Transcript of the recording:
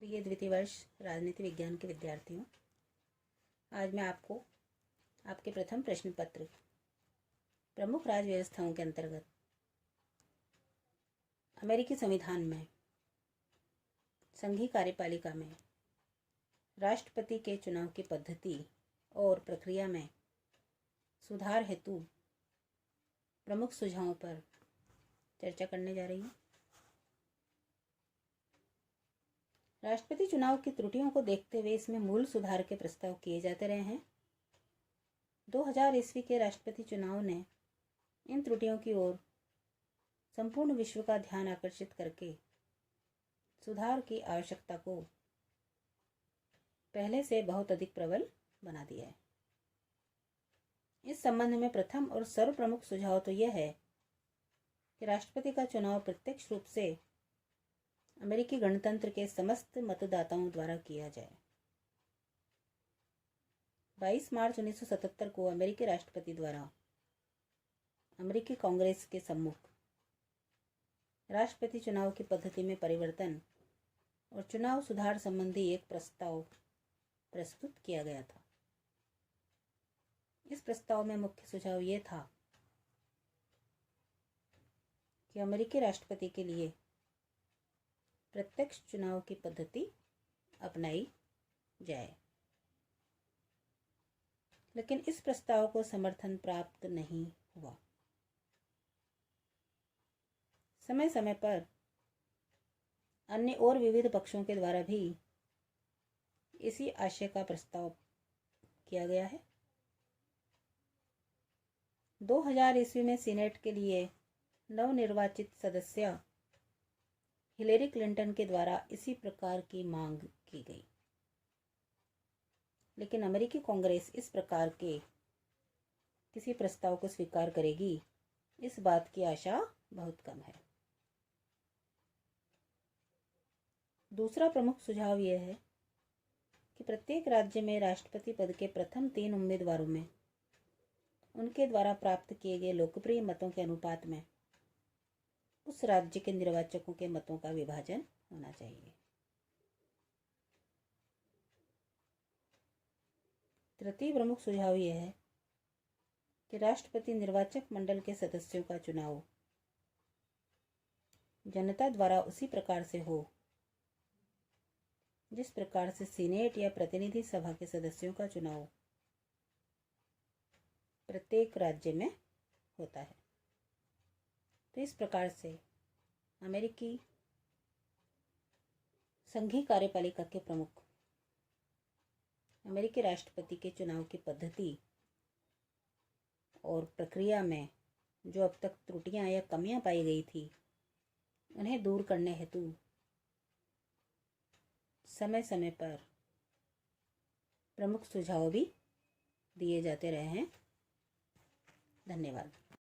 प्रिय द्वितीय वर्ष राजनीति विज्ञान के विद्यार्थियों, आज मैं आपको आपके प्रथम प्रश्न पत्र प्रमुख राज्य व्यवस्थाओं के अंतर्गत अमेरिकी संविधान में संघीय कार्यपालिका में राष्ट्रपति के चुनाव की पद्धति और प्रक्रिया में सुधार हेतु प्रमुख सुझावों पर चर्चा करने जा रही हूँ। राष्ट्रपति चुनाव की त्रुटियों को देखते हुए इसमें मूल सुधार के प्रस्ताव किए जाते रहे हैं। 2000 ईस्वी के राष्ट्रपति चुनाव ने इन त्रुटियों की ओर संपूर्ण विश्व का ध्यान आकर्षित करके सुधार की आवश्यकता को पहले से बहुत अधिक प्रबल बना दिया है। इस संबंध में प्रथम और सर्वप्रमुख सुझाव तो यह है कि राष्ट्रपति का चुनाव प्रत्यक्ष रूप से अमेरिकी गणतंत्र के समस्त मतदाताओं द्वारा किया जाए। 22 मार्च 1977 को अमेरिकी राष्ट्रपति द्वारा अमेरिकी कांग्रेस के सम्मुख राष्ट्रपति चुनाव की पद्धति में परिवर्तन और चुनाव सुधार संबंधी एक प्रस्ताव प्रस्तुत किया गया था। इस प्रस्ताव में मुख्य सुझाव ये था कि अमेरिकी राष्ट्रपति के लिए प्रत्यक्ष चुनाव की पद्धति अपनाई जाए, लेकिन इस प्रस्ताव को समर्थन प्राप्त नहीं हुआ। समय समय पर अन्य और विविध पक्षों के द्वारा भी इसी आशय का प्रस्ताव किया गया है। 2000 ईस्वी में सीनेट के लिए नवनिर्वाचित सदस्य हिलेरी क्लिंटन के द्वारा इसी प्रकार की मांग की गई, लेकिन अमेरिकी कांग्रेस इस प्रकार के किसी प्रस्ताव को स्वीकार करेगी, इस बात की आशा बहुत कम है। दूसरा प्रमुख सुझाव यह है कि प्रत्येक राज्य में राष्ट्रपति पद के प्रथम 3 उम्मीदवारों में उनके द्वारा प्राप्त किए गए लोकप्रिय मतों के अनुपात में उस राज्य के निर्वाचकों के मतों का विभाजन होना चाहिए। तृतीय प्रमुख सुझाव यह है कि राष्ट्रपति निर्वाचक मंडल के सदस्यों का चुनाव जनता द्वारा उसी प्रकार से हो जिस प्रकार से सीनेट या प्रतिनिधि सभा के सदस्यों का चुनाव प्रत्येक राज्य में होता है। तो इस प्रकार से अमेरिकी संघीय कार्यपालिका के प्रमुख अमेरिकी राष्ट्रपति के चुनाव की पद्धति और प्रक्रिया में जो अब तक त्रुटियां या कमियां पाई गई थी, उन्हें दूर करने हेतु समय समय पर प्रमुख सुझाव भी दिए जाते रहे हैं। धन्यवाद।